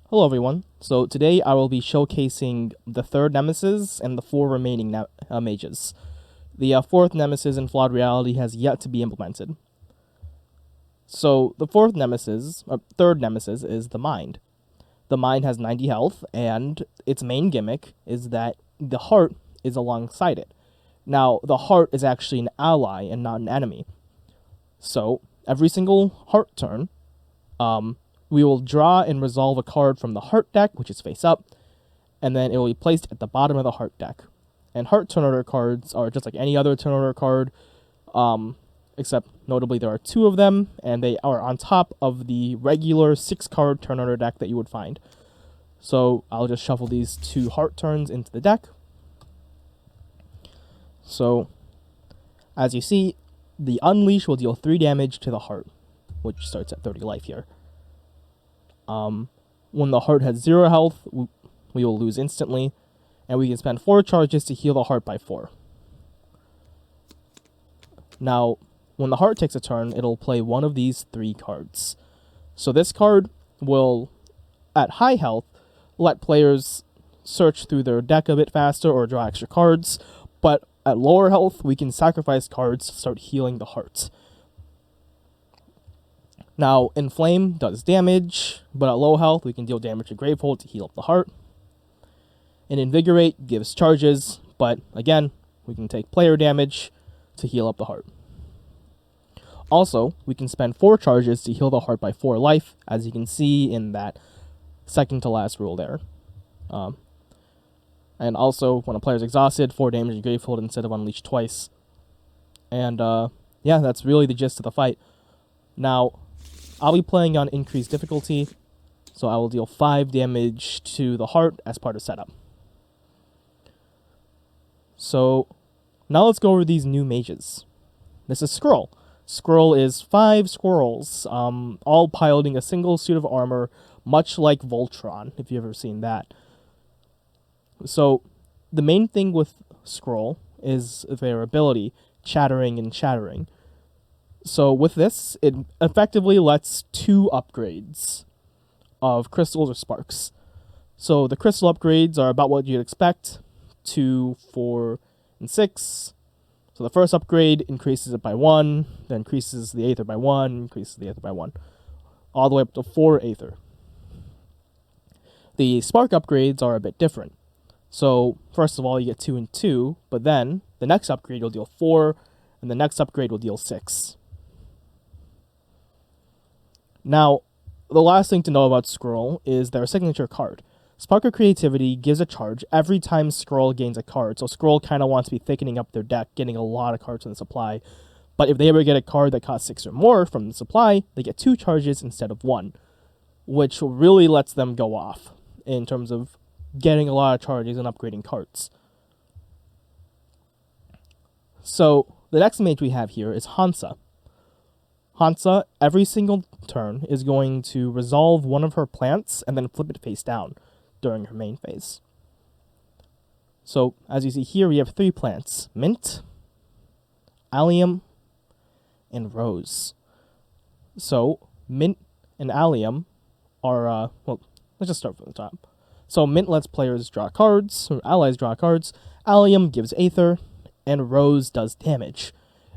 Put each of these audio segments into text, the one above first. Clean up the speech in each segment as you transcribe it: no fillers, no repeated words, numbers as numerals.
Hello everyone. So today I will be showcasing the third nemesis and the four remaining mages. The fourth nemesis in Flawed Reality has yet to be implemented. So the third nemesis is the mind. The mind has 90 health, and its main gimmick is that the heart is alongside it. Now, the heart is actually an ally and not an enemy. So every single heart turn, we will draw and resolve a card from the heart deck, which is face up, and then it will be placed at the bottom of the heart deck. And heart turn order cards are just like any other turn order card, except notably there are two of them, and they are on top of the regular 6-card turn order deck that you would find. So I'll just shuffle these two heart turns into the deck. So, as you see, the Unleash will deal 3 damage to the heart, which starts at 30 life here. When the heart has 0 health, we will lose instantly, and we can spend 4 charges to heal the heart by 4. Now, when the heart takes a turn, it'll play one of these 3 cards. So this card will, at high health, let players search through their deck a bit faster or draw extra cards, but at lower health, we can sacrifice cards to start healing the heart. Now, Inflame does damage, but at low health, we can deal damage to Gravehold to heal up the heart. And Invigorate gives charges, but again, we can take player damage to heal up the heart. Also, we can spend 4 charges to heal the heart by 4 life, as you can see in that second to last rule there. And also, when a player is exhausted, 4 damage to Gravehold instead of Unleash twice. And yeah, that's really the gist of the fight. Now, I'll be playing on increased difficulty, so I will deal 5 damage to the heart as part of setup. So, now let's go over these new mages. This is Skrull. Skrull is 5 squirrels, all piloting a single suit of armor, much like Voltron, if you've ever seen that. So, the main thing with Skrull is their ability, chattering and shattering. So with this, it effectively lets 2 upgrades of crystals or sparks. So the crystal upgrades are about what you'd expect, 2, 4, and 6. So the first upgrade increases it by 1, then increases the Aether by 1, increases the Aether by 1, all the way up to 4 Aether. The spark upgrades are a bit different. So first of all, you get 2 and 2, but then the next upgrade will deal 4, and the next upgrade will deal 6. Now, the last thing to know about Skrull is their signature card. Spark of Creativity gives a charge every time Skrull gains a card, so Skrull kind of wants to be thickening up their deck, getting a lot of cards from the supply. But if they ever get a card that costs 6 or more from the supply, they get 2 charges instead of 1, which really lets them go off in terms of getting a lot of charges and upgrading cards. So, the next mage we have here is Hansa. Hansa, every single turn, is going to resolve one of her plants and then flip it face down during her main phase. So, as you see here, we have 3 plants: Mint, Allium, and Rose. So, Mint and Allium are, well, let's just start from the top. So, Mint lets players draw cards, or allies draw cards, Allium gives Aether, and Rose does damage.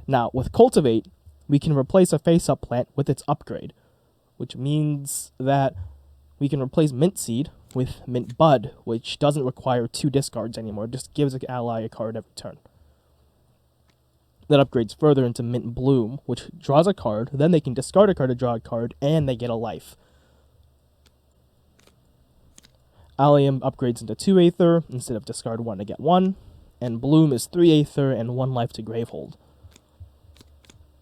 Now, with Cultivate, we can replace a face-up plant with its upgrade, which means that we can replace Mint Seed with Mint Bud, which doesn't require 2 discards anymore, it just gives an ally a card every turn. That upgrades further into Mint Bloom, which draws a card, then they can discard a card to draw a card, and they get a life. Allium upgrades into 2 Aether instead of discard 1 to get 1, and Bloom is 3 Aether and 1 life to Gravehold.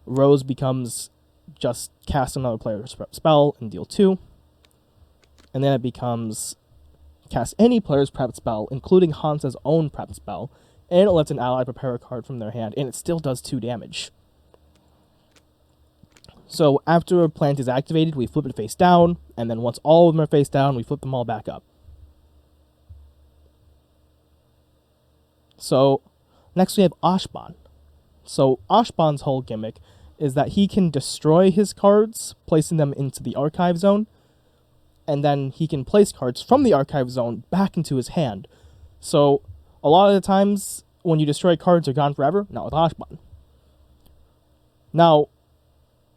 Rose becomes just cast another player's prep spell and deal 2. And then it becomes cast any player's prep spell, including Hansa's own prep spell, and it lets an ally prepare a card from their hand, and it still does 2 damage. So after a plant is activated, we flip it face down, and then once all of them are face down, we flip them all back up. So next we have Ashban. So Ashban's whole gimmick is that he can destroy his cards, placing them into the archive zone, and then he can place cards from the archive zone back into his hand. So a lot of the times when you destroy cards, they're gone forever. Not with Ashban. Now,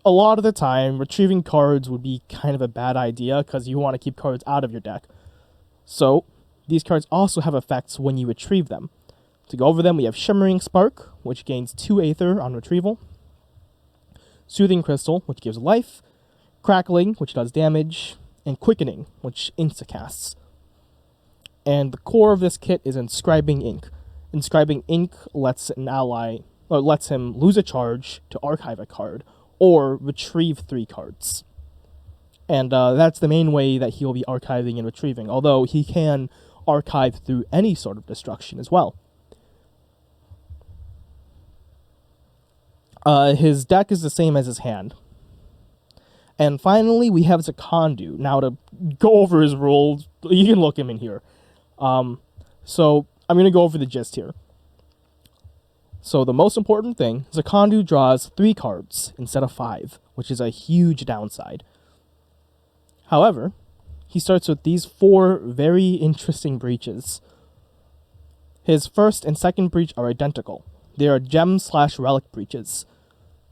a lot of the time, retrieving cards would be kind of a bad idea because you want to keep cards out of your deck. So these cards also have effects when you retrieve them. To go over them, we have Shimmering Spark, which gains 2 Aether on retrieval. Soothing Crystal, which gives life. Crackling, which does damage. And Quickening, which insta-casts. And the core of this kit is Inscribing Ink. Inscribing Ink lets an ally, or lets him lose a charge to archive a card, or retrieve 3 cards. And that's the main way that he will be archiving and retrieving, although he can archive through any sort of destruction as well. His deck is the same as his hand. And finally, we have Zakandu. Now, to go over his rules, you can look him in here. So, I'm going to go over the gist here. So, the most important thing, Zakandu draws 3 cards instead of 5, which is a huge downside. However, he starts with these 4 very interesting breaches. His first and second breach are identical. They are gem/relic breaches.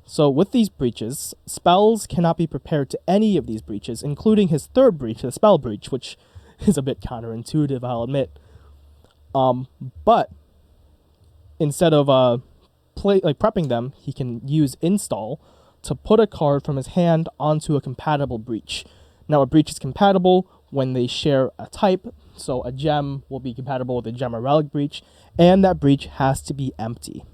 So with these breaches, spells cannot be prepared to any of these breaches, including his third breach, the spell breach, which is a bit counterintuitive, I'll admit. But instead of prepping them, he can use install to put a card from his hand onto a compatible breach. Now, a breach is compatible when they share a type, so a gem will be compatible with a gem or relic breach, and that breach has to be empty.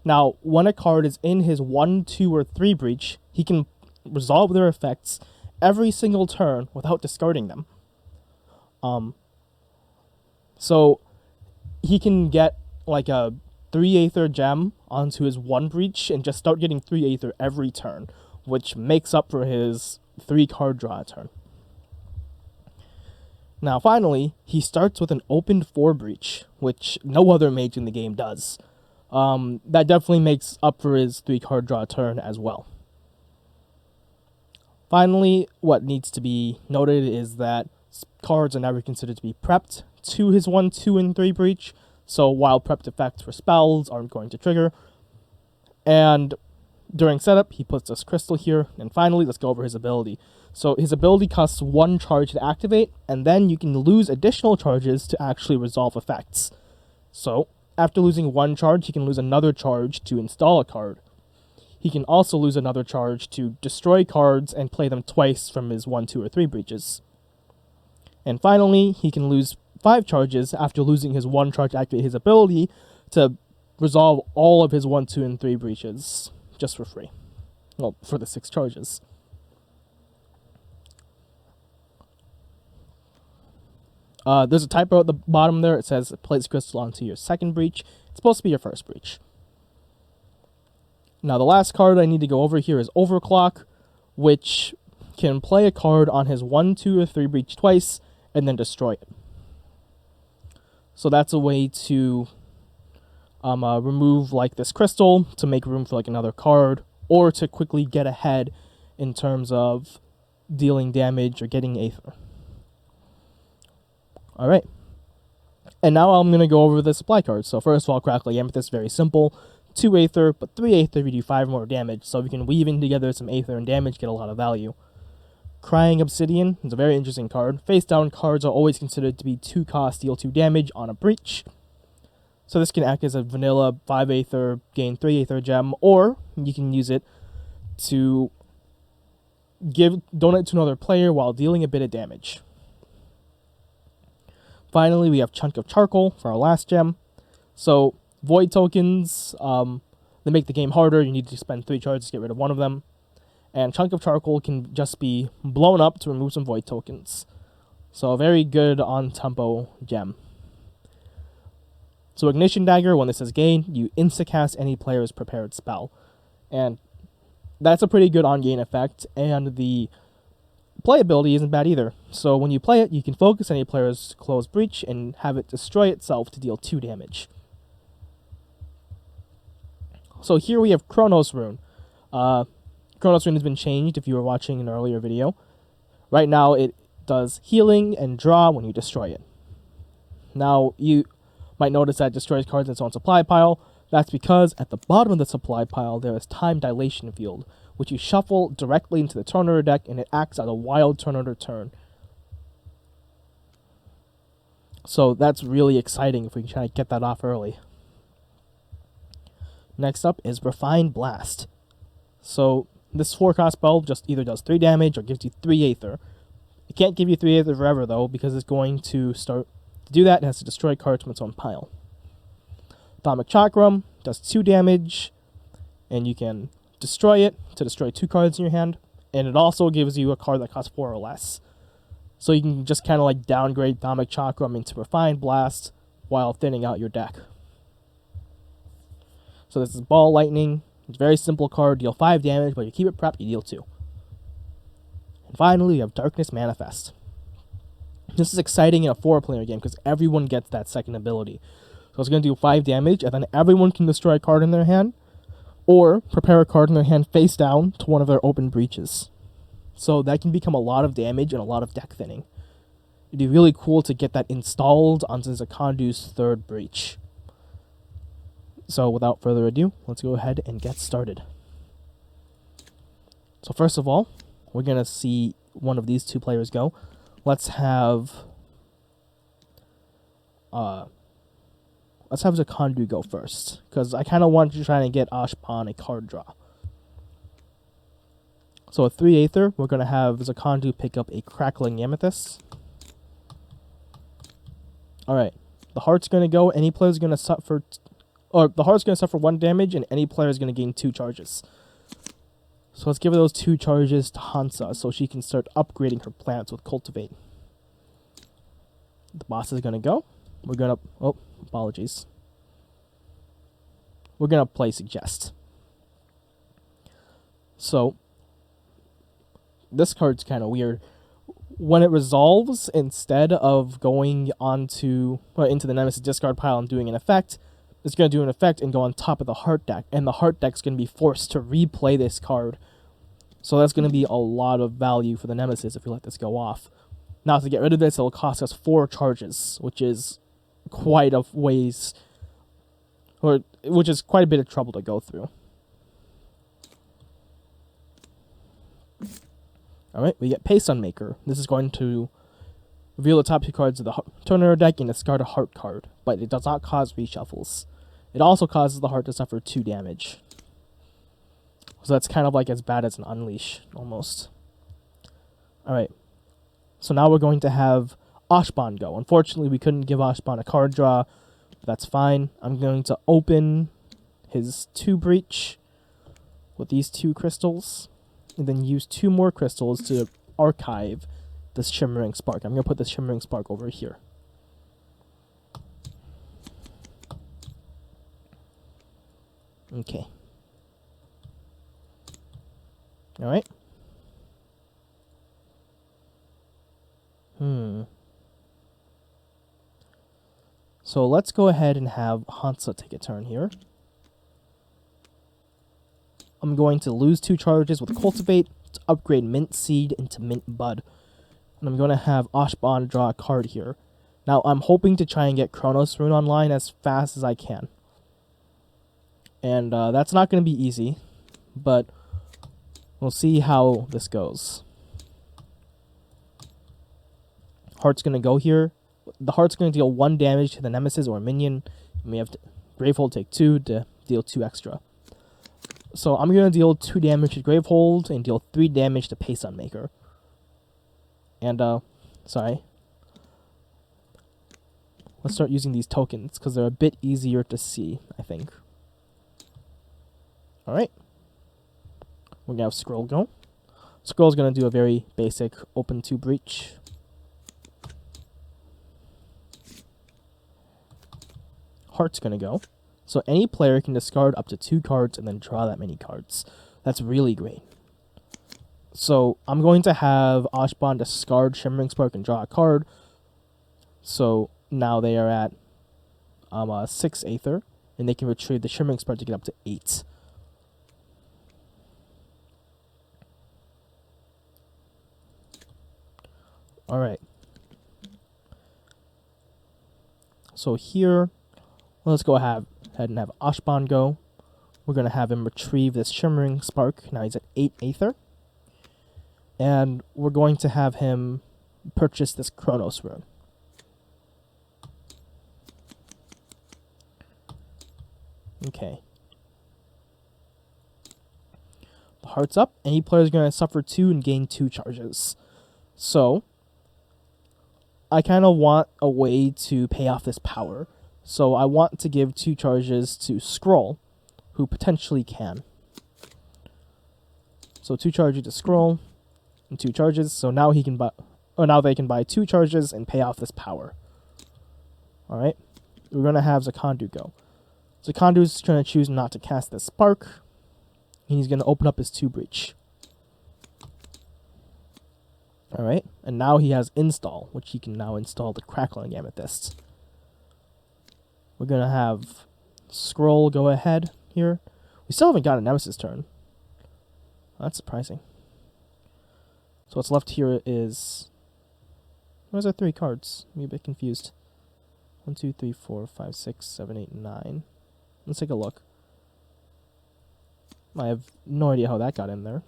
Now, when a card is in his 1, 2, or 3 breach, he can resolve their effects every single turn without discarding them. So he can get like a 3 Aether gem onto his 1 breach and just start getting 3 Aether every turn, which makes up for his 3 card draw a turn. Now, finally, he starts with an opened 4 breach, which no other mage in the game does. That definitely makes up for his 3 card draw turn as well. Finally, what needs to be noted is that cards are never considered to be prepped to his 1, 2, and 3 breach, so while prepped effects for spells aren't going to trigger. And during setup, he puts this crystal here, and finally, let's go over his ability. So his ability costs 1 charge to activate, and then you can lose additional charges to actually resolve effects. So after losing 1 charge, he can lose another charge to install a card. He can also lose another charge to destroy cards and play them twice from his 1, 2, or 3 breaches. And finally, he can lose 5 charges after losing his 1 charge to activate his ability to resolve all of his 1, 2, and 3 breaches just for free. Well, for the 6 charges. There's a typo at the bottom there. It says place crystal onto your 2nd breach. It's supposed to be your 1st breach. Now, the last card I need to go over here is Overclock, which can play a card on his 1, 2, or 3 breach twice and then destroy it. So that's a way to remove like this crystal to make room for like another card, or to quickly get ahead in terms of dealing damage or getting Aether. Alright, and now I'm going to go over the supply cards. So first of all, Crackling Amethyst, very simple. 2 Aether, but 3 Aether if you do 5 more damage, so we can weave in together some Aether and damage, get a lot of value. Crying Obsidian is a very interesting card. Face down cards are always considered to be 2 cost, deal 2 damage on a breach. So this can act as a vanilla 5 Aether, gain 3 Aether gem, or you can use it to donate to another player while dealing a bit of damage. Finally, we have Chunk of Charcoal for our last gem. So, Void tokens, they make the game harder. You need to spend 3 charges to get rid of one of them. And Chunk of Charcoal can just be blown up to remove some Void tokens. So, a very good on-tempo gem. So, Ignition Dagger, when this is gained, you insta-cast any player's prepared spell. And that's a pretty good on-gain effect, and the playability isn't bad either. So when you play it, you can focus any player's closed breach and have it destroy itself to deal 2 damage. So here we have Chronos Rune. Chronos Rune has been changed if you were watching an earlier video. Right now, it does healing and draw when you destroy it. Now, you might notice that it destroys cards in its own supply pile. That's because at the bottom of the supply pile, there is Time Dilation Field, which you shuffle directly into the turn order deck, and it acts as a wild turn order turn. So that's really exciting if we can try to get that off early. Next up is Refined Blast. So this 4-cost spell just either does 3 damage or gives you 3 Aether. It can't give you 3 Aether forever though, because it's going to start to do that. It has to destroy cards from its own pile. Atomic Chakram does 2 damage, and you can destroy it to destroy 2 cards in your hand, and it also gives you a card that costs 4 or less. So you can just kind of like downgrade Atomic Chakram into Refined Blast while thinning out your deck. So this is Ball Lightning. It's a very simple card. Deal 5 damage, but you keep it prepped, you deal 2. And finally, we have Darkness Manifest. This is exciting in a 4-player game because everyone gets that second ability. So it's going to do 5 damage, and then everyone can destroy a card in their hand, or prepare a card in their hand face down to one of their open breaches. So that can become a lot of damage and a lot of deck thinning. It'd be really cool to get that installed onto Zakandu's 3rd breach. So without further ado, let's go ahead and get started. So first of all, we're going to see one of these 2 players go. Let's have Zakandu go first, because I kind of want to try and get Ashban a card draw. So with 3 Aether, we're going to have Zakandu pick up a Crackling Amethyst. Alright, the Heart's going to go. Any player's going to suffer... the Heart's going to suffer 1 damage, and any player is going to gain 2 charges. So let's give those 2 charges to Hansa, so she can start upgrading her plants with Cultivate. The boss is going to go. We're going to... Oh, apologies. We're going to play Suggest. So... this card's kind of weird. When it resolves, instead of going into the Nemesis discard pile and doing an effect, it's going to do an effect and go on top of the Heart deck, and the Heart deck's going to be forced to replay this card. So that's going to be a lot of value for the Nemesis if we let this go off. Now, to get rid of this, it'll cost us 4 charges, which is quite a ways, which is quite a bit of trouble to go through. Alright, we get Pace Unmaker. This is going to reveal the top 2 cards of the turn order deck and discard a Heart card, but it does not cause reshuffles. It also causes the Heart to suffer 2 damage. So that's kind of like as bad as an Unleash, almost. Alright, so now we're going to have Ashban go. Unfortunately, we couldn't give Ashban a card draw. But that's fine. I'm going to open his 2 breach with these 2 crystals, and then use 2 more crystals to archive this Shimmering Spark. I'm going to put this Shimmering Spark over here. Okay. Alright. So let's go ahead and have Hansa take a turn here. I'm going to lose 2 charges with Cultivate to upgrade Mint Seed into Mint Bud. And I'm going to have Ashban draw a card here. Now, I'm hoping to try and get Chronos Rune online as fast as I can. And that's not going to be easy, but we'll see how this goes. Heart's going to go here. The Heart's going to deal 1 damage to the Nemesis or minion. And we have Gravehold take 2 to deal 2 extra. So I'm going to deal 2 damage to Gravehold and deal 3 damage to Pace Unmaker. And, sorry. Let's start using these tokens, because they're a bit easier to see, I think. Alright. We're going to have Scroll go. Scroll's going to do a very basic open 2 breach. Heart's going to go. So any player can discard up to 2 cards and then draw that many cards. That's really great. So I'm going to have Ashban discard Shimmering Spark and draw a card. So now they are at 6 Aether, and they can retrieve the Shimmering Spark to get up to 8. Alright. So here, let's go ahead and have Ashban go. We're going to have him retrieve this Shimmering Spark. Now he's at 8 Aether. And we're going to have him purchase this Chronos Rune. Okay. The heart's up. Any player is going to suffer 2 and gain 2 charges. So, I kind of want a way to pay off this power. So I want to give 2 charges to Scroll, who potentially can. So 2 charges to Scroll, and 2 charges. So now he can buy, or now they can buy 2 charges and pay off this power. All right, we're gonna have Zakandu go. Zakandu's trying to choose not to cast this Spark, and he's gonna open up his 2 Breach. All right, and now he has Install, which he can now install the Crackling Amethyst. We're going to have Scroll go ahead here. We still haven't got a Nemesis turn. That's surprising. So what's left here is... Where's our 3 cards? I'm a bit confused. 1, 2, 3, 4, 5, 6, 7, 8, 9. Let's take a look. I have no idea how that got in there.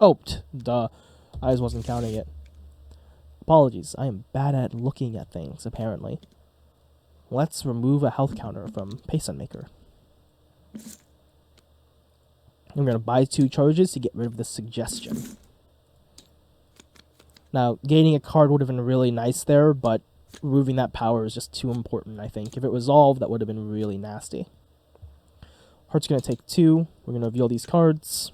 Oh, duh. I just wasn't counting it. Apologies. I am bad at looking at things, apparently. Let's remove a health counter from Pace Unmaker. I'm going to buy 2 charges to get rid of the Suggestion. Now, gaining a card would have been really nice there, but removing that power is just too important, I think. If it resolved, that would have been really nasty. Heart's going to take 2. We're going to reveal these cards.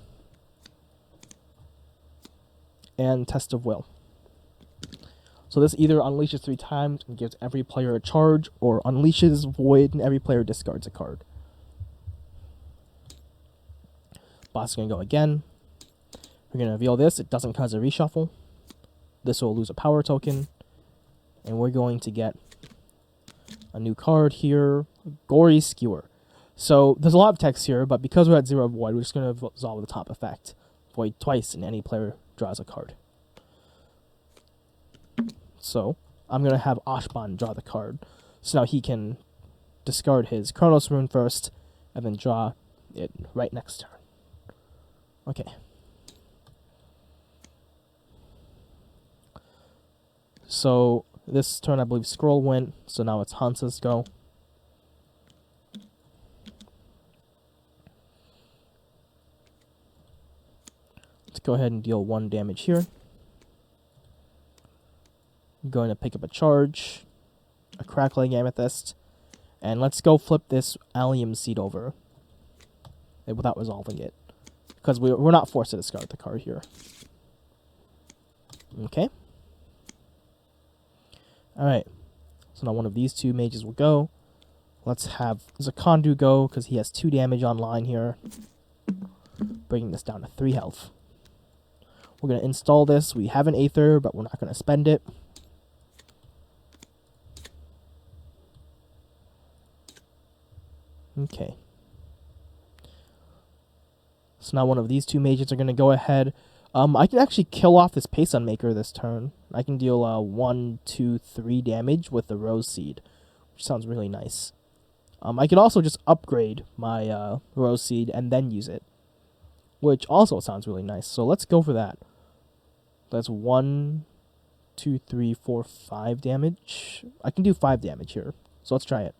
And Test of Will. So this either unleashes 3 times and gives every player a charge, or unleashes Void and every player discards a card. Boss is going to go again. We're going to reveal this. It doesn't cause a reshuffle. This will lose a power token. And we're going to get a new card here. Gory Skewer. So there's a lot of text here, but because we're at 0 Void, we're just going to resolve the top effect. Void twice and any player draws a card. So I'm going to have Ashban draw the card. So now he can discard his Chronos Rune first, and then draw it right next turn. Okay. So this turn I believe Scroll went, so now it's Hansa's go. Let's go ahead and deal 1 damage here. I'm going to pick up a charge, a Crackling Amethyst, and let's go flip this Allium Seed over without resolving it, because we're not forced to discard the card here. Okay. Alright, so now one of these 2 mages will go. Let's have Zakandu go, because he has 2 damage online here, bringing this down to 3 health. We're going to install this. We have an Aether, but we're not going to spend it. Okay. So now one of these 2 mages are going to go ahead. I can actually kill off this Pace Unmaker this turn. I can deal 1, 2, 3 damage with the Rose Seed, which sounds really nice. I could also just upgrade my Rose Seed and then use it, which also sounds really nice. So let's go for that. That's 1, 2, 3, 4, 5 damage. I can do 5 damage here, so let's try it.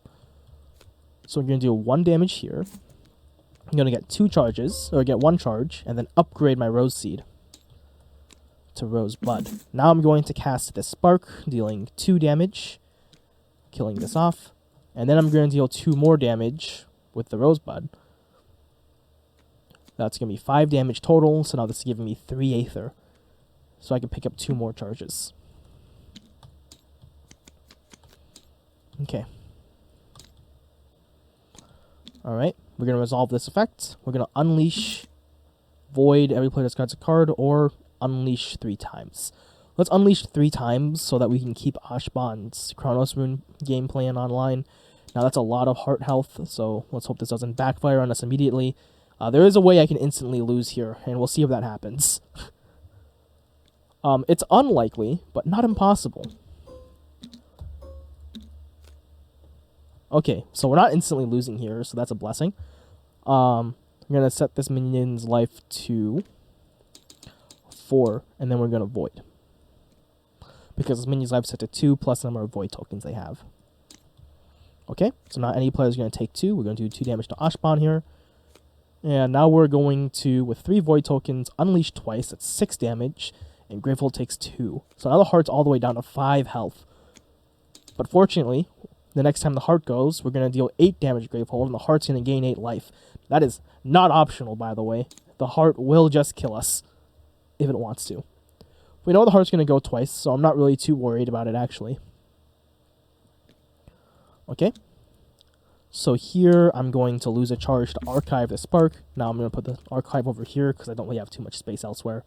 So I'm going to do 1 damage here. I'm going to get 2 charges, or get 1 charge, and then upgrade my Rose Seed to Rosebud. Now I'm going to cast this Spark, dealing 2 damage, killing this off, and then I'm going to deal 2 more damage with the Rosebud. That's going to be 5 damage total, so now this is giving me 3 Aether, so I can pick up 2 more charges. Okay. Alright, we're going to resolve this effect. We're going to unleash Void, every player discards a card, or unleash 3 times. Let's unleash 3 times so that we can keep Ashban's Chronos Rune game plan online. Now that's a lot of heart health, so let's hope this doesn't backfire on us immediately. There is a way I can instantly lose here, and we'll see if that happens. It's unlikely, but not impossible. Okay, so we're not instantly losing here, so that's a blessing. I'm going to set this minion's life to 4, and then we're going to void. Because this minion's life is set to 2 plus the number of void tokens they have. Okay, so now any player is going to take 2. We're going to do 2 damage to Ashban here. And now we're going to, with 3 void tokens, unleash twice. That's 6 damage, and Gravehold takes 2. So now the heart's all the way down to 5 health. But fortunately, the next time the heart goes, we're going to deal 8 damage to Gravehold, and the heart's going to gain 8 life. That is not optional, by the way. The heart will just kill us if it wants to. We know the heart's going to go twice, so I'm not really too worried about it, actually. Okay. So here, I'm going to lose a charge to archive the spark. Now I'm going to put the archive over here, because I don't really have too much space elsewhere.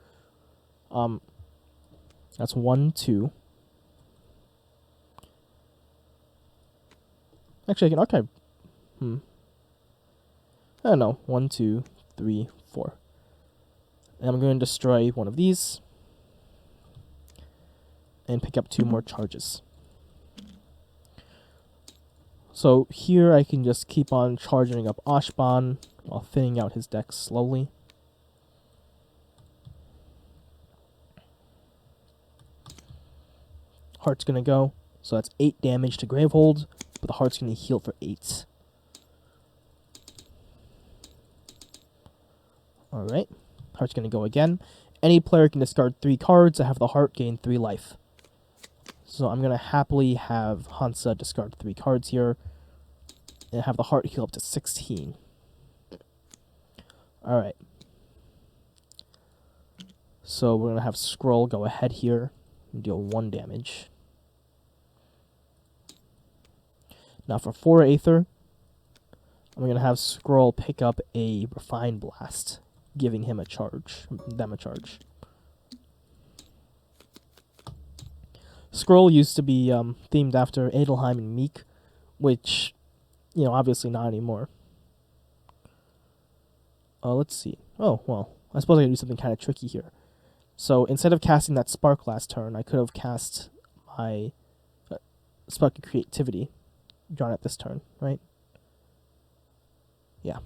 That's 1, 2. Actually, I can archive. I don't know. 1, 2, 3, 4. And I'm going to destroy one of these. And pick up 2 more charges. So here I can just keep on charging up Ashban while thinning out his deck slowly. Heart's going to go. So that's 8 damage to Gravehold, but the heart's going to heal for 8. Alright. Heart's going to go again. Any player can discard 3 cards to have the heart gain 3 life. So I'm going to happily have Hansa discard 3 cards here and have the heart heal up to 16. Alright. So we're going to have Scroll go ahead here and deal 1 damage. Now for 4 Aether, I'm going to have Scroll pick up a Refined Blast, giving him a charge, them a charge. Scroll used to be themed after Adelheim and Meek, which, you know, obviously not anymore. Let's see. Oh, well, I suppose I could do something kind of tricky here. So instead of casting that Spark last turn, I could have cast my Spark of Creativity, drawn at this turn, right? Yeah.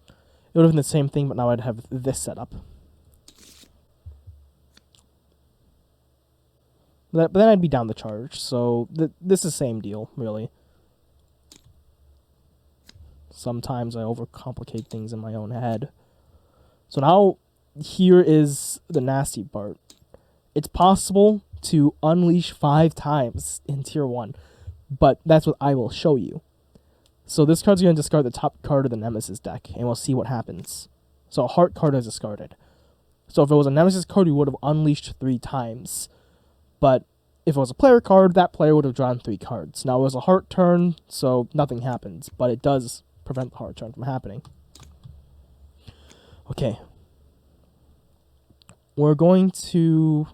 It would have been the same thing, but now I'd have this set up. But then I'd be down the charge, so this is the same deal, really. Sometimes I overcomplicate things in my own head. So now, here is the nasty part. It's possible to unleash 5 times in Tier 1, but that's what I will show you. So this card's going to discard the top card of the Nemesis deck, and we'll see what happens. So a heart card is discarded. So if it was a Nemesis card, we would have unleashed 3 times. But if it was a player card, that player would have drawn 3 cards. Now it was a heart turn, so nothing happens, but it does prevent the heart turn from happening. Okay. We're going to...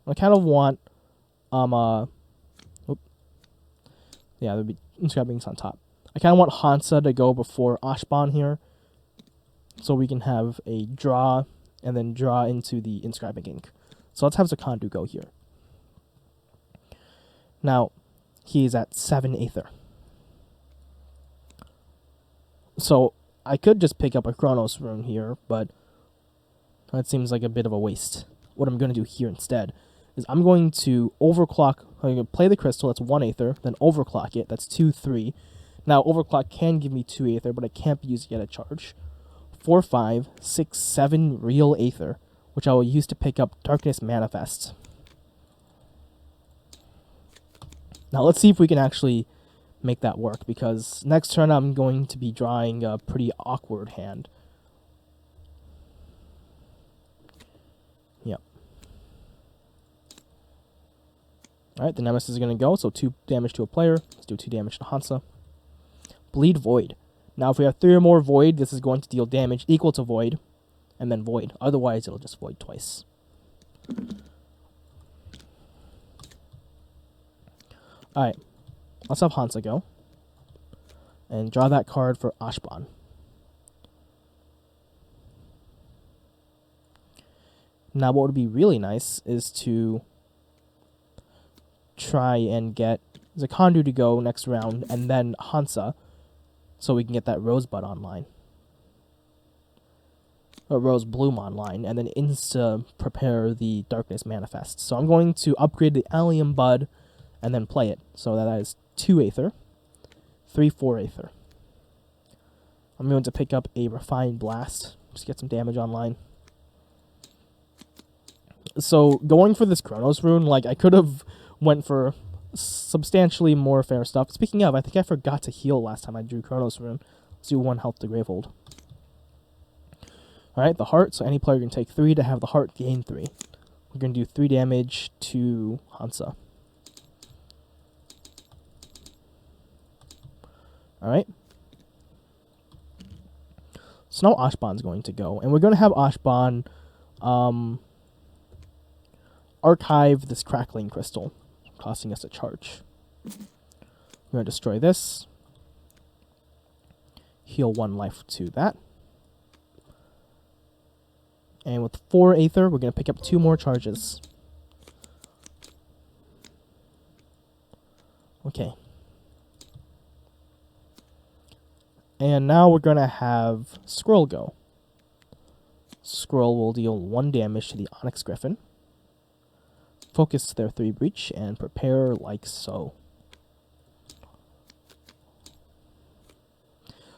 I kind of want... Yeah, there'd be inscribing on top. I kind of want Hansa to go before Ashban here, so we can have a draw, and then draw into the inscribing ink. So let's have Zakandu go here. Now, he's at 7 Aether. So, I could just pick up a Chronos rune here, but that seems like a bit of a waste. What I'm going to do here instead is I'm going to overclock, I'm going to play the crystal, that's 1 Aether, then overclock it, that's 2, 3. Now, overclock can give me 2 Aether, but it can't be used to get a charge. 4, 5, 6, 7 real Aether, which I will use to pick up Darkness Manifest. Now, let's see if we can actually make that work, because next turn I'm going to be drawing a pretty awkward hand. Yep. Alright, the Nemesis is going to go, so 2 damage to a player. Let's do 2 damage to Hansa. Bleed Void. Now, if we have 3 or more Void, this is going to deal damage equal to Void, and then Void. Otherwise, it'll just Void twice. Alright, let's have Hansa go. And draw that card for Ashban. Now, what would be really nice is to try and get Zakandu to go next round, and then Hansa, so we can get that Rosebud online. Or Rose Bloom online, and then prepare the Darkness Manifest. So I'm going to upgrade the Allium Bud, and then play it. So that is 2 Aether, 3/4 Aether. I'm going to pick up a Refined Blast, just get some damage online. So going for this Chronos rune, like, I could have went for substantially more fair stuff. Speaking of, I think I forgot to heal last time I drew Chronos rune. Let's do 1 health to Gravehold. Alright, the heart, so any player can take 3 to have the heart gain 3. We're going to do 3 damage to Hansa. Alright. So now Ashban's going to go, and we're going to have Ashban archive this crackling crystal, costing us a charge. We're going to destroy this. Heal 1 life to that. And with 4 Aether, we're going to pick up 2 more charges. Okay. And now we're going to have Scroll go. Scroll will deal 1 damage to the Onyx Griffin. Focus their 3 breach and prepare like so.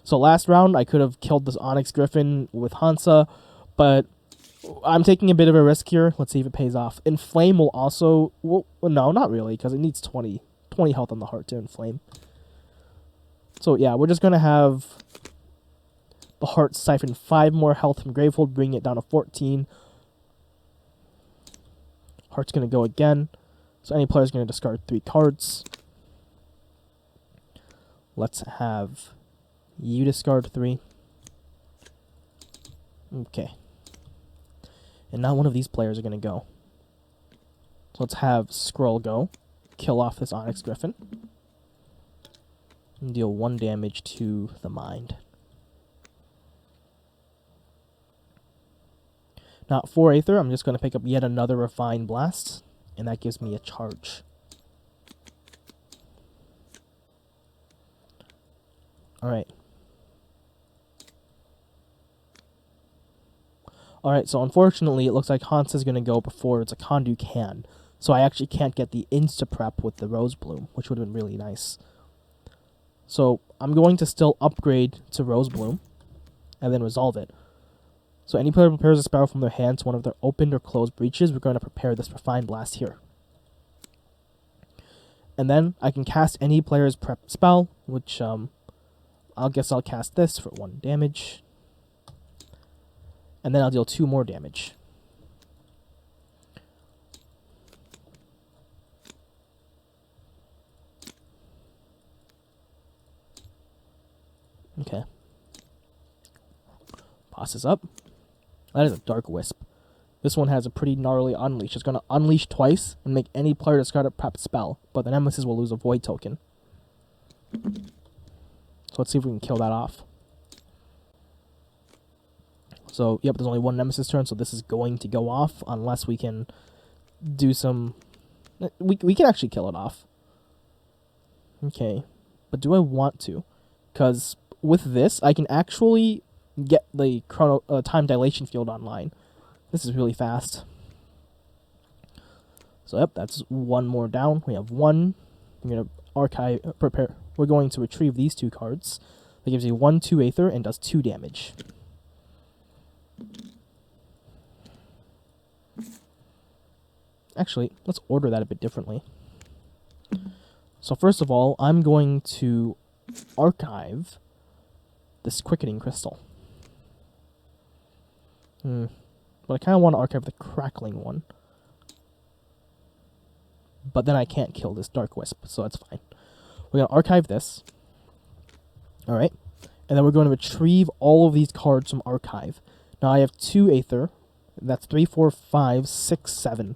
So last round, I could have killed this Onyx Griffin with Hansa, but I'm taking a bit of a risk here. Let's see if it pays off. Inflame will also... Well, no, not really, because it needs 20 health on the heart to inflame. So yeah, we're just going to have the heart siphon 5 more health from Gravehold, bringing it down to 14. Heart's going to go again. So any player is going to discard 3 cards. Let's have you discard 3. Okay. And now one of these players are going to go. So let's have Scroll go. Kill off this Onyx Griffin. And deal 1 damage to the mind. Now, 4 Aether, I'm just going to pick up yet another Refined Blast, and that gives me a charge. Alright. Alright, so unfortunately, it looks like Hansa is going to go before Zakandu can. So I actually can't get the insta-prep with the Rose Bloom, which would have been really nice. So I'm going to still upgrade to Rose Bloom, and then resolve it. So any player prepares a spell from their hand to one of their opened or closed breaches, we're going to prepare this Refined Blast here. And then I can cast any player's prep spell, which I'll cast this for 1 damage. And then I'll deal 2 more damage. Okay. Passes up. That is a Dark Wisp. This one has a pretty gnarly unleash. It's going to unleash twice and make any player discard a prep spell, but the Nemesis will lose a Void token. So let's see if we can kill that off. So, yep, there's only 1 Nemesis turn, so this is going to go off unless we can do some... We can actually kill it off. Okay, but do I want to? Because with this, I can actually get the time dilation field online. This is really fast. So yep, that's 1 more down. We have 1. I'm gonna prepare. We're going to retrieve these 2 cards. That gives you 1, 2 Aether and does 2 damage. Actually, let's order that a bit differently. So first of all, I'm going to archive this Quickening Crystal. But I kind of want to archive the Crackling one. But then I can't kill this Dark Wisp, so that's fine. We're going to archive this. Alright. And then we're going to retrieve all of these cards from Archive. Now I have 2 Aether. That's 3, 4, 5, 6, 7.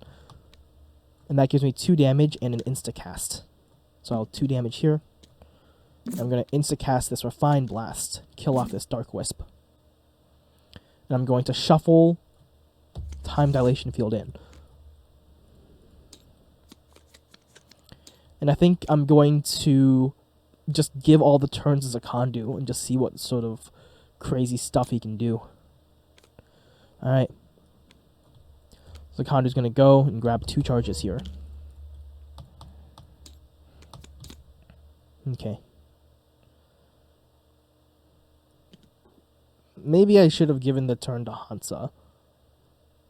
And that gives me 2 damage and an insta-cast. So I'll 2 damage here. I'm going to insta-cast this Refined Blast. Kill off this Dark Wisp. And I'm going to shuffle time dilation field in. And I think I'm going to just give all the turns as Zakandu and just see what sort of crazy stuff he can do. Alright. Zakandu's going to go and grab 2 charges here. Okay. Maybe I should have given the turn to Hansa.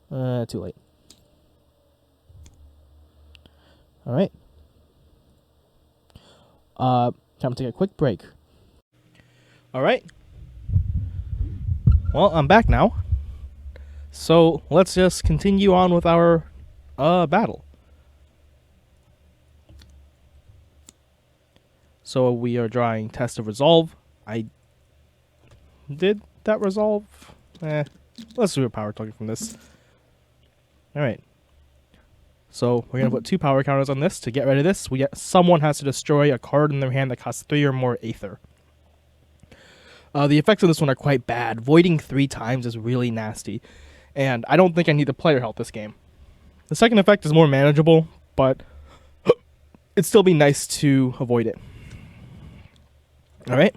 Too late. Alright. Time to take a quick break. Alright. Well, I'm back now. So, let's just continue on with our battle. So, we are drawing Test of Resolve. I did that resolve? Let's do a power token from this. Alright. So, we're going to put 2 power counters on this. To get rid of this, someone has to destroy a card in their hand that costs 3 or more Aether. The effects of this one are quite bad. Voiding 3 times is really nasty. And I don't think I need the player health this game. The second effect is more manageable, but it'd still be nice to avoid it. Alright.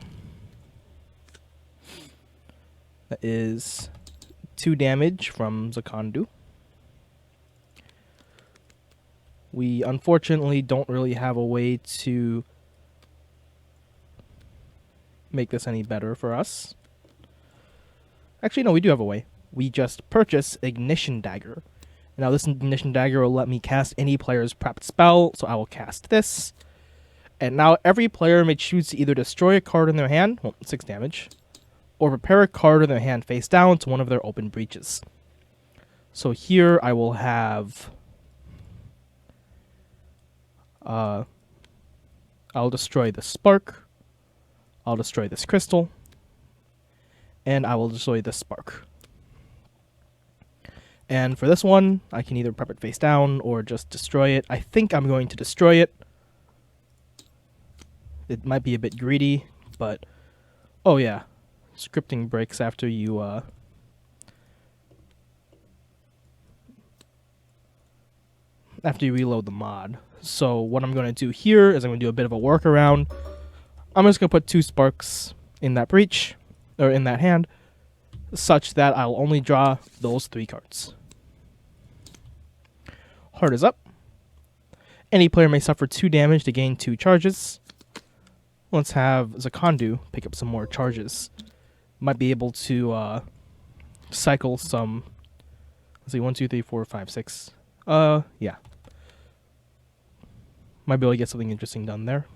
That is 2 damage from Zakandu. We unfortunately don't really have a way to make this any better for us. Actually, no, we do have a way. We just purchase Ignition Dagger. Now this Ignition Dagger will let me cast any player's prepped spell, so I will cast this. And now every player may choose to either destroy a card in their hand, well, 6 damage, or prepare a card in their hand face down to one of their open breaches. So here I will have... I'll destroy the Spark, I'll destroy this Crystal, and I will destroy this Spark. And for this one, I can either prep it face down or just destroy it. I think I'm going to destroy it. It might be a bit greedy, but... Oh yeah, scripting breaks after you... after you reload the mod. So what I'm going to do here is I'm going to do a bit of a workaround. I'm just going to put 2 Sparks in that breach, or in that hand, such that I'll only draw those 3 cards. Heart is up. Any player may suffer 2 damage to gain 2 charges. Let's have Zakandu pick up some more charges. Might be able to cycle some... Let's see, 1, 2, 3, 4, 5, 6. Yeah. Might be able to get something interesting done there.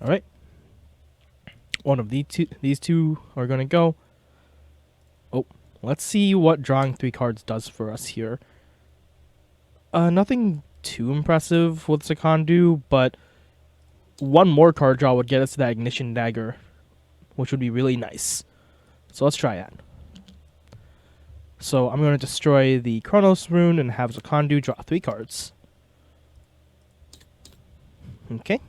Alright. One of these two are going to go. Oh, let's see what drawing 3 cards does for us here. Nothing too impressive with Zakandu, but 1 more card draw would get us to that Ignition Dagger, which would be really nice. So let's try that. So I'm going to destroy the Chronos Rune and have Zakandu draw 3 cards. Okay.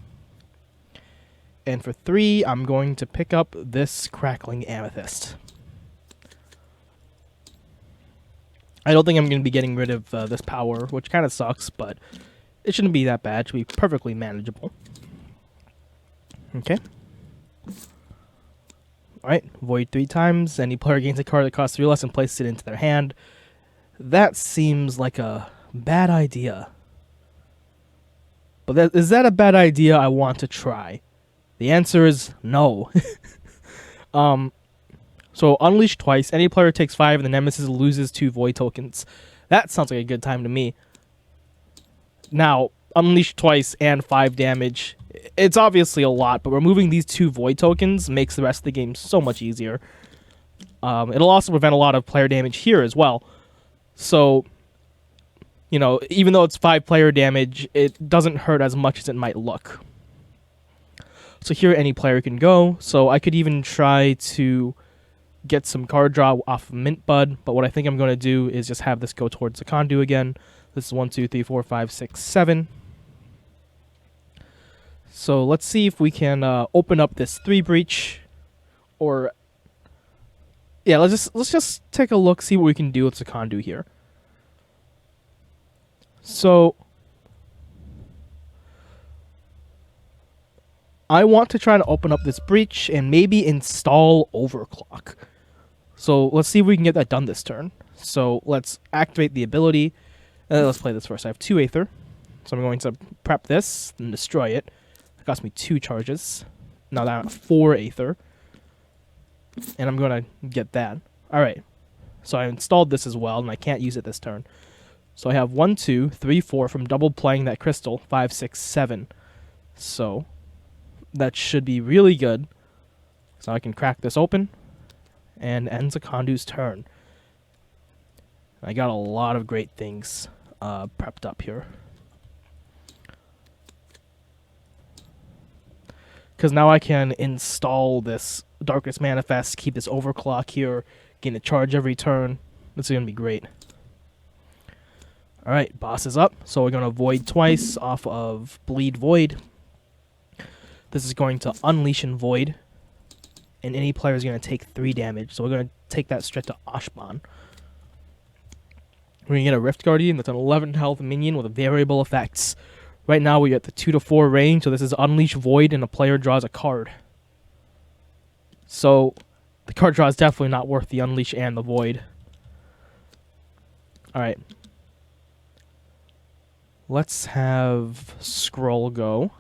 And for 3, I'm going to pick up this Crackling Amethyst. I don't think I'm going to be getting rid of this power, which kind of sucks, but it shouldn't be that bad. It should be perfectly manageable. Okay. Alright, void 3 times. Any player gains a card that costs 3 less and places it into their hand. That seems like a bad idea. But is that a bad idea I want to try? The answer is no. So unleash twice. Any player takes 5 and the nemesis loses 2 void tokens. That sounds like a good time to me. Now, unleash twice and 5 damage. It's obviously a lot, but removing these 2 void tokens makes the rest of the game so much easier. It'll also prevent a lot of player damage here as well. So, you know, even though it's 5 player damage, it doesn't hurt as much as it might look. So here any player can go. So I could even try to get some card draw off of Mint Bud, but what I think I'm going to do is just have this go towards Zakandu again. This is 1, 2, 3, 4, 5, 6, 7. So let's see if we can open up this 3 breach, or Yeah, let's just take a look, see what we can do with Zakandu here. So I want to try to open up this breach and maybe install overclock. So let's see if we can get that done this turn. So let's activate the ability. Let's play this first. I have 2 Aether. So I'm going to prep this and destroy it. It cost me 2 charges. Now that I have 4 Aether. And I'm going to get that. Alright. So I installed this as well, and I can't use it this turn. So I have 1, 2, 3, 4 from double playing that crystal. 5, 6, 7. So that should be really good. So I can crack this open and end Zakandu's turn. I got a lot of great things prepped up here. Because now I can install this Darkness Manifest, keep this overclock here, gain a charge every turn. This is going to be great. Alright, boss is up. So we're going to Void twice off of Bleed Void. This is going to Unleash and Void. And any player is going to take 3 damage. So we're going to take that straight to Ashban. We're going to get a Rift Guardian that's an 11 health minion with variable effects. Right now we're at the 2 to 4 range, so this is Unleash Void and a player draws a card. So the card draw is definitely not worth the Unleash and the Void. Alright. Let's have Scroll go.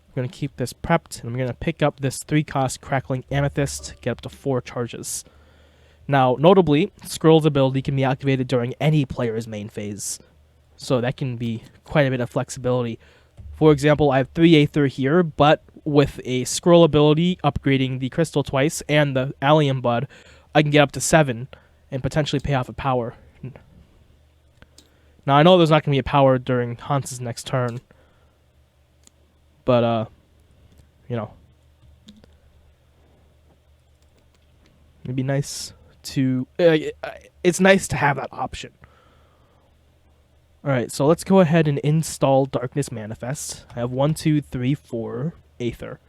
I'm going to keep this prepped, and I'm going to pick up this 3-cost Crackling Amethyst, get up to 4 charges. Now, notably, Scroll's ability can be activated during any player's main phase. So that can be quite a bit of flexibility. For example, I have 3 Aether here, but with a Scroll ability upgrading the Crystal twice and the Allium Bud, I can get up to 7 and potentially pay off a power. Now, I know there's not going to be a power during Hansa's next turn, but, you know, it'd be nice to... it's nice to have that option. Alright, so let's go ahead and install Darkness Manifest. I have 1, 2, 3, 4 Aether.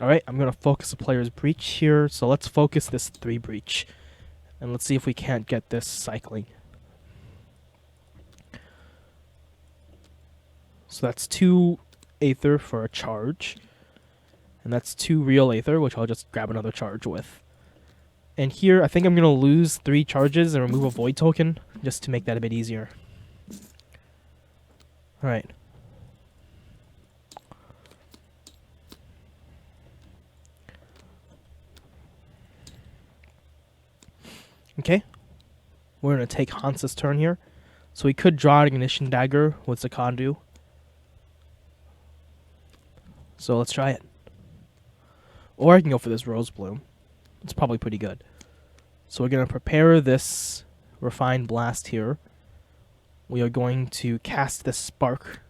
Alright, I'm going to focus the player's breach here. So let's focus this 3 breach. And let's see if we can't get this cycling. So that's 2 Aether for a charge. And that's 2 real Aether, which I'll just grab another charge with. And here, I think I'm going to lose 3 charges and remove a Void token, just to make that a bit easier. Alright. Okay. We're going to take Hansa's turn here. So we could draw an Ignition Dagger with Zakandu. So let's try it. Or I can go for this Rose Bloom. It's probably pretty good. So we're going to prepare this Refined Blast here. We are going to cast this Spark.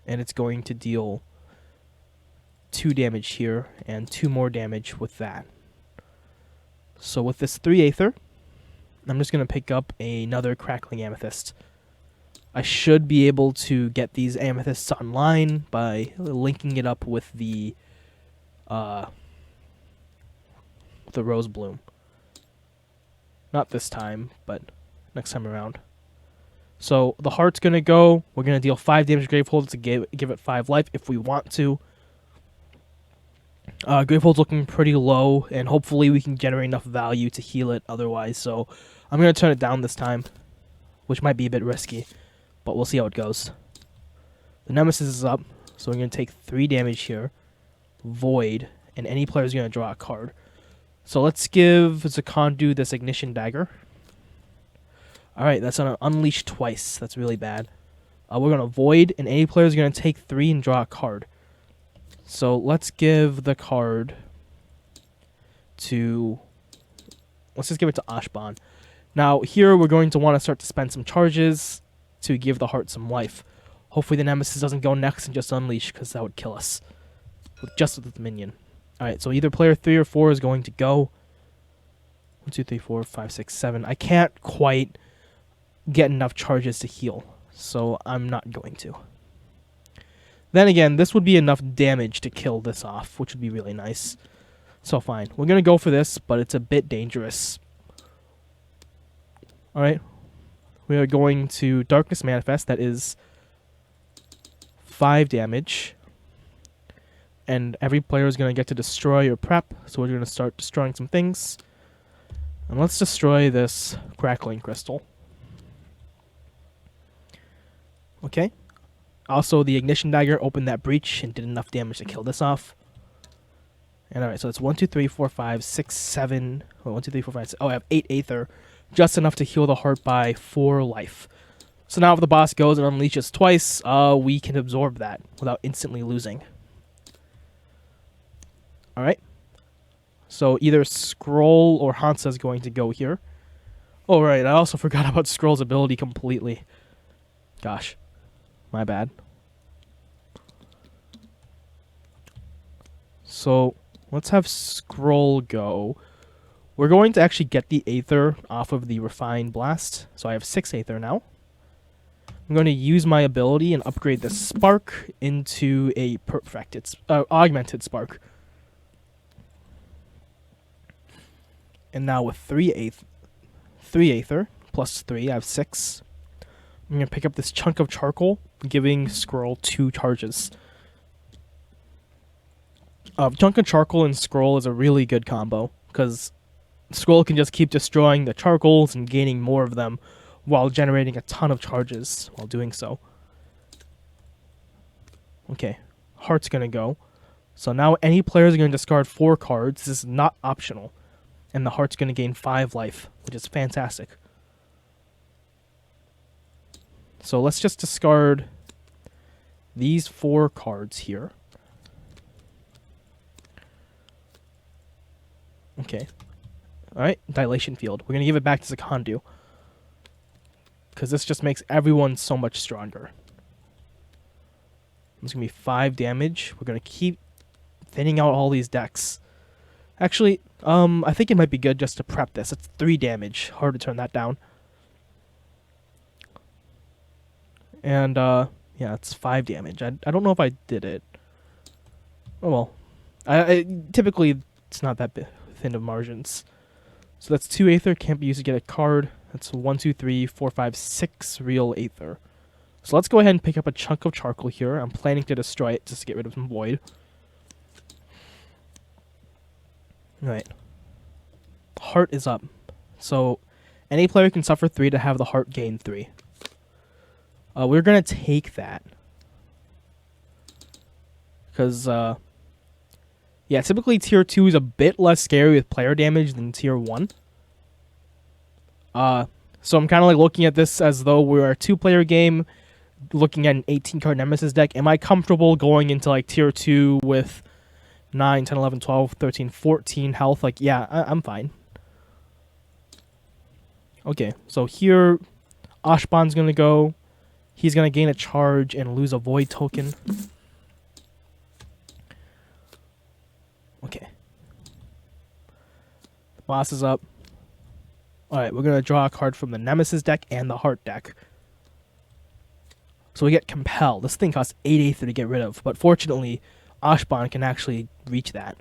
And it's going to deal 2 damage here and 2 more damage with that. So with this 3 Aether, I'm just going to pick up another Crackling Amethyst. I should be able to get these Amethysts online by linking it up with the Rose Bloom. Not this time, but next time around. So the heart's going to go. We're going to deal 5 damage to Gravehold to give it 5 life if we want to. Gravehold's looking pretty low, and hopefully we can generate enough value to heal it otherwise. So I'm going to turn it down this time, which might be a bit risky, but we'll see how it goes. The Nemesis is up, so we're going to take 3 damage here. Void, and any player is going to draw a card. So let's give Zakandu this Ignition Dagger. Alright, that's going to Unleash twice. That's really bad. We're going to Void, and any player is going to take 3 and draw a card. So let's give the card to... Let's just give it to Ashban. Now, here we're going to want to start to spend some charges to give the heart some life. Hopefully the Nemesis doesn't go next and just Unleash, because that would kill us. Just with the minion. Alright, so either player 3 or 4 is going to go. 1, 2, 3, 4, 5, 6, 7. I can't quite get enough charges to heal, so I'm not going to. Then again, this would be enough damage to kill this off, which would be really nice. So fine. We're going to go for this, but it's a bit dangerous. Alright. We are going to Darkness Manifest. That is 5 damage. And every player is going to get to destroy or prep. So we're going to start destroying some things. And let's destroy this crackling crystal. Okay. Also, the ignition dagger opened that breach and did enough damage to kill this off. And alright, so it's 1, 2, 3, 4, 5, 6, 7. Oh, 1, 2, 3, 4, 5, 6. Oh, I have 8 Aether. Just enough to heal the heart by 4 life. So now if the boss goes and unleashes twice, we can absorb that without instantly losing. Alright. So either Scroll or Hansa is going to go here. Oh, right, I also forgot about Scroll's ability completely. Gosh. My bad. So, let's have Scroll go. We're going to actually get the Aether off of the Refined Blast. So I have 6 Aether now. I'm going to use my ability and upgrade the Spark into a perfected, augmented Spark. And now with 3 Aether plus 3, I have 6. I'm going to pick up this chunk of charcoal, giving Scroll 2 charges. Chunk of charcoal and Scroll is a really good combo, because Scroll can just keep destroying the charcoals and gaining more of them while generating a ton of charges while doing so. Okay, Heart's going to go. So now any player is going to discard 4 cards. This is not optional. And the Heart's going to gain 5 life, which is fantastic. So let's just discard these 4 cards here. Okay. Alright, Dilation Field. We're going to give it back to Zakandu, because this just makes everyone so much stronger. It's going to be 5 damage. We're going to keep thinning out all these decks. Actually, I think it might be good just to prep this. It's 3 damage. Hard to turn that down. And, yeah, it's 5 damage. I don't know if I did it. Oh, well. Typically, it's not that thin of margins. So that's 2 Aether. Can't be used to get a card. That's 1, 2, 3, 4, 5, 6 real Aether. So let's go ahead and pick up a chunk of charcoal here. I'm planning to destroy it just to get rid of some void. Alright. Heart is up. So any player can suffer 3 to have the heart gain 3. We're going to take that. Because, yeah, typically tier 2 is a bit less scary with player damage than tier 1. So I'm kind of like looking at this as though we're a 2-player game, looking at an 18-card Nemesis deck. Am I comfortable going into like tier 2 with 9, 10, 11, 12, 13, 14 health? Like, yeah, I'm fine. Okay, so here, Ashban's going to go. He's going to gain a charge and lose a void token. Okay. The boss is up. Alright, we're going to draw a card from the Nemesis deck and the Heart deck. So we get Compel. This thing costs 8 Aether to get rid of, but fortunately, Ashban can actually reach that.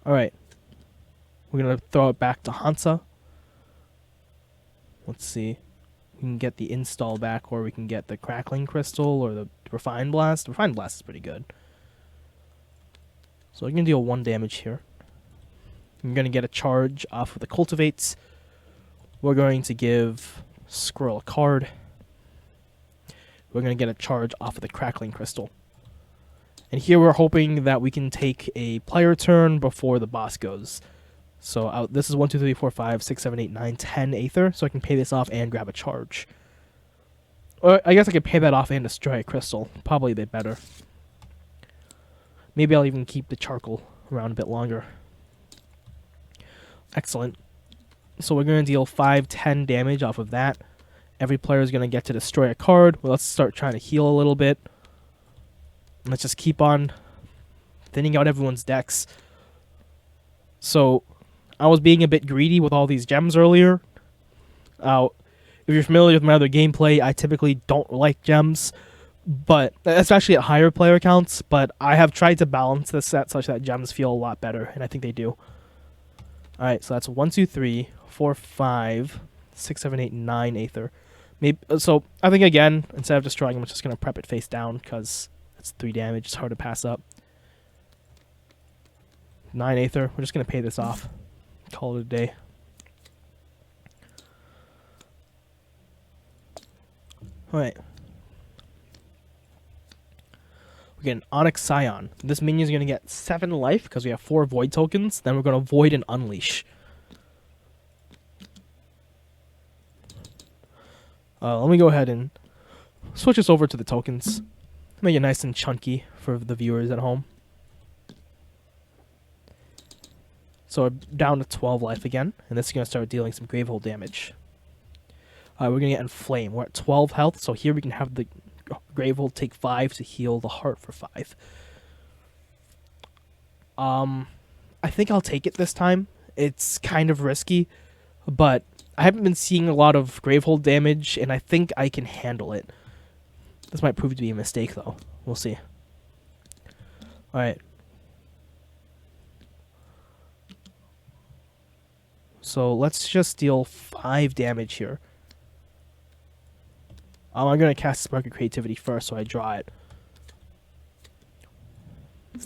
Alright. We're going to throw it back to Hansa. Let's see. We can get the install back, or we can get the Crackling Crystal or the Refined Blast. Refined Blast is pretty good. So we're going to deal 1 damage here. We're going to get a charge off of the Cultivates. We're going to give Scroll a card. We're going to get a charge off of the Crackling Crystal. And here we're hoping that we can take a player turn before the boss goes. So this is 1, 2, 3, 4, 5, 6, 7, 8, 9, 10 Aether. So I can pay this off and grab a charge. Or I guess I could pay that off and destroy a crystal. Probably a bit better. Maybe I'll even keep the charcoal around a bit longer. Excellent. So we're going to deal 5, 10 damage off of that. Every player is going to get to destroy a card. Well, let's start trying to heal a little bit. Let's just keep on thinning out everyone's decks. So I was being a bit greedy with all these gems earlier. It If you're familiar with my other gameplay, I typically don't like gems, but especially at higher player counts, but I have tried to balance this set such that gems feel a lot better, and I think they do. Alright, so that's 1, 2, 3, 4, 5, 6, 7, 8, 9 Aether. Maybe, so I think again, instead of destroying him, I'm just going to prep it face down because it's 3 damage. It's hard to pass up. 9 Aether. We're just going to pay this off. Call it a day. Alright. We get an Onyx Scion. This minion is going to get 7 life because we have 4 Void tokens. Then we're going to Void and Unleash. Let me go ahead and switch this over to the tokens. Make it nice and chunky for the viewers at home. So we're down to 12 life again, and this is going to start dealing some Gravehold damage. We're going to get Inflame. We're at 12 health, so here we can have the Gravehold take 5 to heal the heart for 5. I think I'll take it this time. It's kind of risky, but I haven't been seeing a lot of Gravehold damage, and I think I can handle it. This might prove to be a mistake, though. We'll see. Alright. So let's just deal 5 damage here. I'm going to cast Spark of Creativity first, so I draw it. And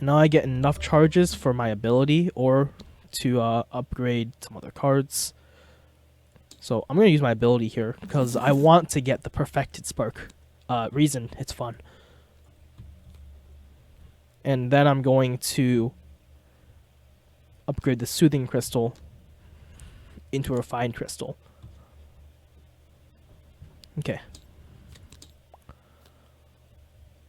now I get enough charges for my ability or to upgrade some other cards. So I'm going to use my ability here because I want to get the Perfected Spark. Reason it's fun. And then I'm going to upgrade the Soothing Crystal into a Refined Crystal. Okay.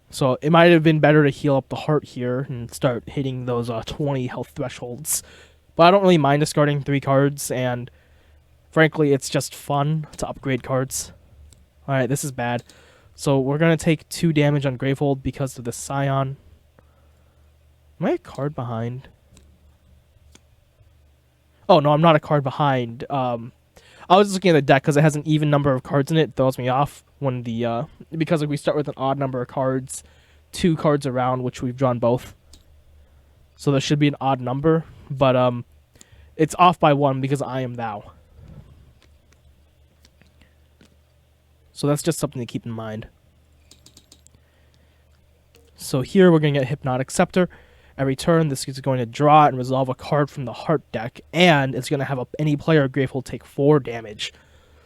So it might have been better to heal up the heart here and start hitting those 20 health thresholds. But I don't really mind discarding 3 cards, and frankly, it's just fun to upgrade cards. Alright, this is bad. So we're going to take 2 damage on Gravehold because of the Scion. Am I a card behind? Oh, no, I'm not a card behind. I was just looking at the deck because it has an even number of cards in it. It throws me off when the because like we start with an odd number of cards, 2 cards around, which we've drawn both. So there should be an odd number, but it's off by 1 because I am thou. So that's just something to keep in mind. So here we're going to get Hypnotic Scepter. Every turn, this is going to draw and resolve a card from the Heart deck, and it's going to have any player Gravehold take 4 damage.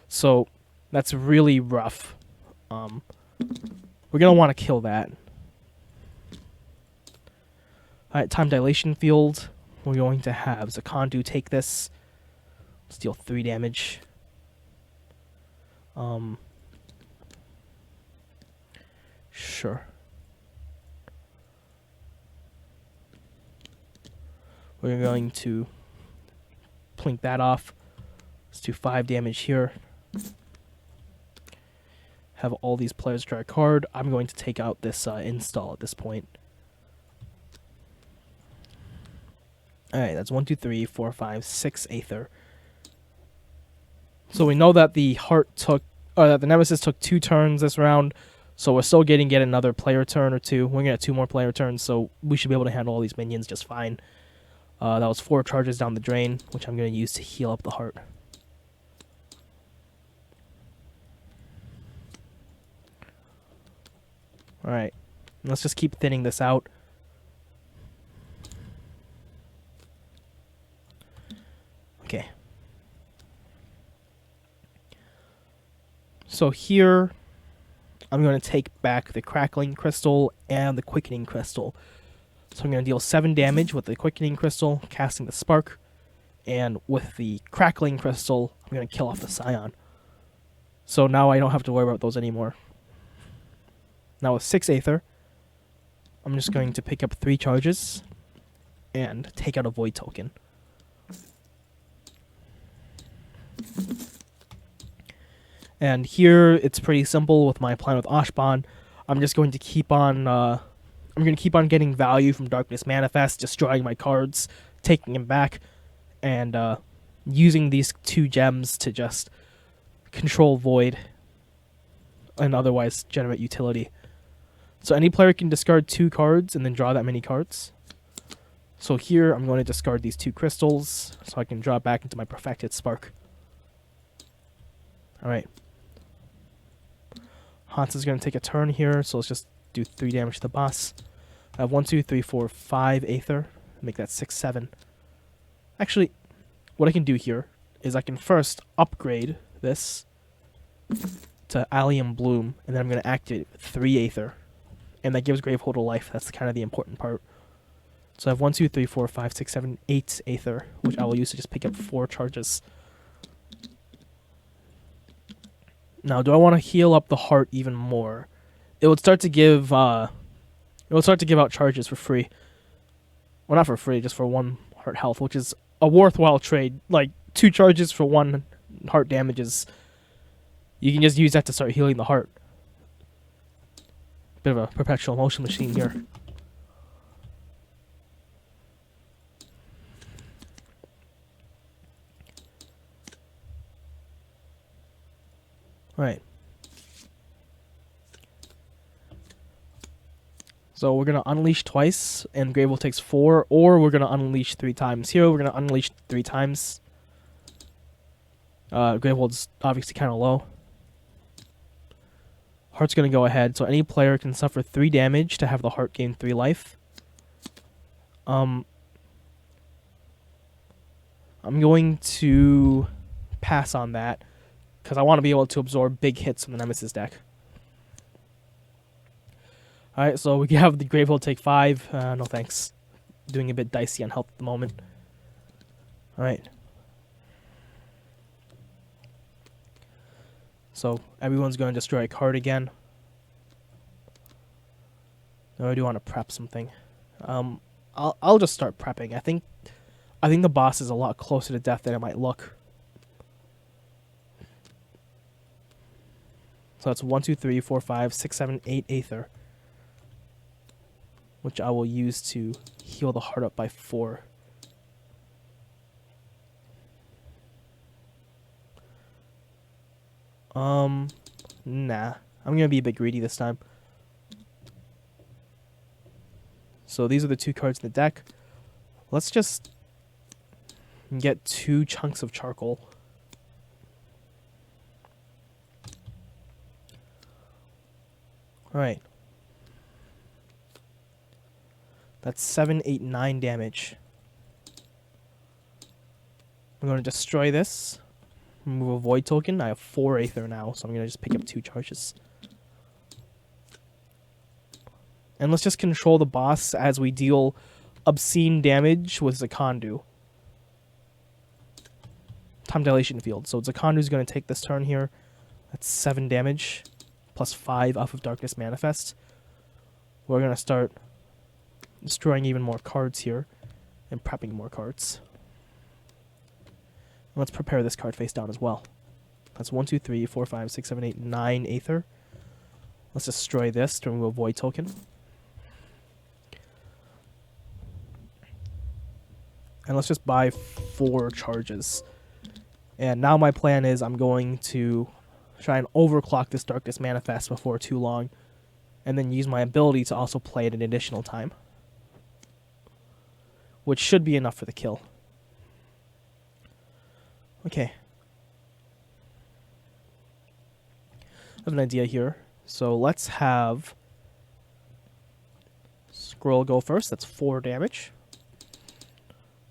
So that's really rough. We're going to want to kill that. Alright, Time Dilation Field. We're going to have Zakandu take this. Let's deal 3 damage. Sure. We're going to plink that off. Let's do 5 damage here. Have all these players draw a card. I'm going to take out this install at this point. Alright, that's 1, 2, 3, 4, 5, 6 Aether. So we know that the heart took, or that the Nemesis took 2 turns this round. So we're still getting yet another player turn or 2. We're going to get 2 more player turns, so we should be able to handle all these minions just fine. That was 4 charges down the drain, which I'm going to use to heal up the heart. Alright, let's just keep thinning this out. Okay. So here, I'm going to take back the Crackling Crystal and the Quickening Crystal. So I'm going to deal 7 damage with the Quickening Crystal, casting the Spark. And with the Crackling Crystal, I'm going to kill off the Scion. So now I don't have to worry about those anymore. Now with 6 Aether, I'm just going to pick up 3 charges and take out a Void token. And here it's pretty simple with my plan with Ashban. I'm just going to keep on getting value from Darkness Manifest, destroying my cards, taking them back, and using these 2 gems to just control void and otherwise generate utility. So any player can discard 2 cards and then draw that many cards. So here I'm going to discard these 2 crystals so I can draw back into my Perfected Spark. Alright. Hansa's going to take a turn here, so let's just do 3 damage to the boss. I have 1, 2, 3, 4, 5 Aether. Make that 6, 7. Actually, what I can do here is I can first upgrade this to Allium Bloom, and then I'm going to activate it with 3 Aether. And that gives Graveholder life. That's kind of the important part. So I have 1, 2, 3, 4, 5, 6, 7, 8 Aether, which I will use to just pick up 4 charges. Now, do I want to heal up the heart even more? It would start to give out charges for free. Well, not for free, just for 1 heart health, which is a worthwhile trade. Like 2 charges for 1 heart damages. You can just use that to start healing the heart. Bit of a perpetual motion machine here. Alright. So we're going to unleash twice, and Gravel takes 4, or we're going to unleash 3 times. Here we're going to unleash 3 times. Gravehold's obviously kind of low. Heart's going to go ahead, so any player can suffer 3 damage to have the heart gain 3 life. I'm going to pass on that, because I want to be able to absorb big hits from the Nemesis deck. Alright, so we have the Gravehold take 5. No thanks. Doing a bit dicey on health at the moment. Alright. So everyone's going to destroy a card again. Now I do want to prep something. I'll just start prepping. I think the boss is a lot closer to death than it might look. So that's 1, 2, 3, 4, 5, 6, 7, 8 Aether, which I will use to heal the heart up by 4. Nah. I'm gonna be a bit greedy this time. So these are the 2 cards in the deck. Let's just get 2 chunks of charcoal. Alright. That's 7, 8, 9 damage. I'm going to destroy this. Remove a void token. I have 4 Aether now, so I'm going to just pick up 2 charges. And let's just control the boss as we deal obscene damage with Zakandu. Time dilation field. So Zakandu's going to take this turn here. That's 7 damage, plus 5 off of Darkness Manifest. We're going to start destroying even more cards here and prepping more cards. And let's prepare this card face down as well. That's 1, 2, 3, 4, 5, 6, 7, 8, 9 Aether. Let's destroy this to remove a void token. And let's just buy 4 charges. And now my plan is I'm going to try and overclock this Darkness Manifest before too long, and then use my ability to also play it an additional time, which should be enough for the kill. Okay. I have an idea here. So let's have Squirrel go first. That's 4 damage.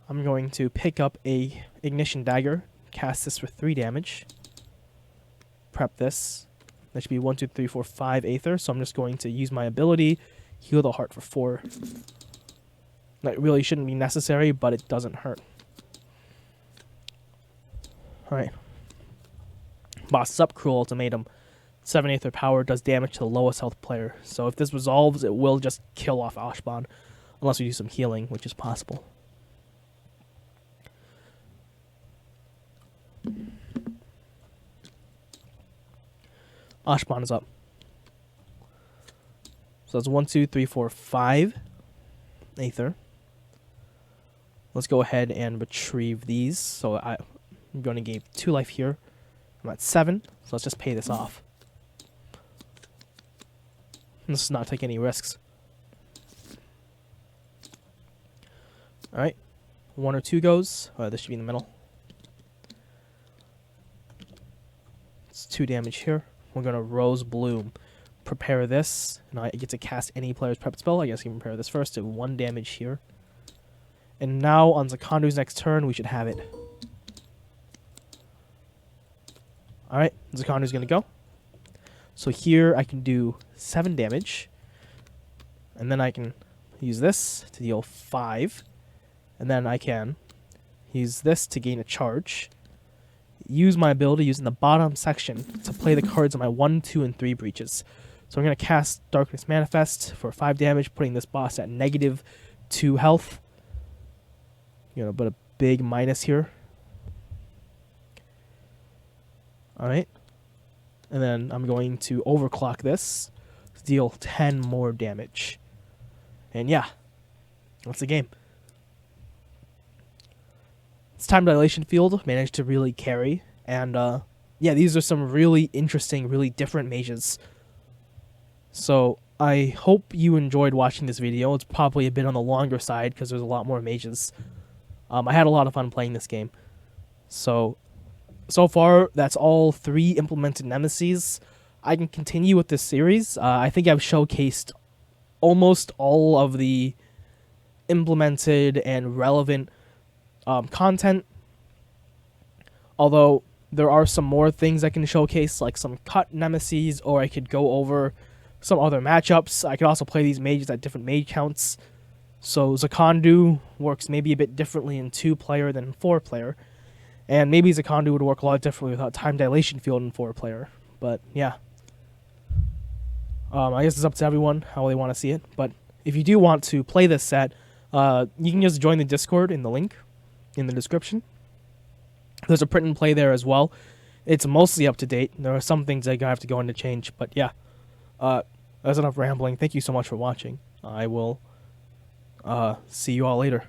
I'm going to pick up a Ignition Dagger, cast this for 3 damage. Prep this. That should be 1, 2, 3, 4, 5 Aether. So I'm just going to use my ability, heal the heart for 4. That really shouldn't be necessary, but it doesn't hurt. Alright. Boss is up, Cruel Ultimatum. 7 Aether power does damage to the lowest health player. So if this resolves, it will just kill off Ashban. Unless we do some healing, which is possible. Ashban is up. So that's 1, 2, 3, 4, 5 Aether. Let's go ahead and retrieve these. So I'm going to gain 2 life here. I'm at 7, so let's just pay this off. Let's not take any risks. Alright. 1 or 2 goes. This should be in the middle. It's 2 damage here. We're going to Rose Bloom. Prepare this. And I get to cast any player's prep spell. I guess you can prepare this first to 1 damage here. And now on Zakandu's next turn, we should have it. Alright, Zakandu's going to go. So here I can do 7 damage. And then I can use this to deal 5. And then I can use this to gain a charge. Use my ability using the bottom section to play the cards on my 1, 2, and 3 breaches. So I'm going to cast Darkness Manifest for 5 damage, putting this boss at -2 health. But a big minus here. Alright. And then I'm going to overclock this to deal 10 more damage. And yeah, that's the game. This Time Dilation Field managed to really carry. And yeah, these are some really interesting, really different mages. So I hope you enjoyed watching this video. It's probably a bit on the longer side because there's a lot more mages. I had a lot of fun playing this game. So far, that's all 3 implemented nemesis. I can continue with this series. I think I've showcased almost all of the implemented and relevant content. Although there are some more things I can showcase, like some cut nemesis, or I could go over some other matchups. I could also play these mages at different mage counts. So Zakandu works maybe a bit differently in 2-player than 4-player. And maybe Zakandu would work a lot differently without Time Dilation Field in 4-player. But yeah. I guess it's up to everyone how they want to see it. But if you do want to play this set, you can just join the Discord in the link in the description. There's a print and play there as well. It's mostly up to date. There are some things I have to go in to change. But yeah. That's enough rambling. Thank you so much for watching. I will see you all later.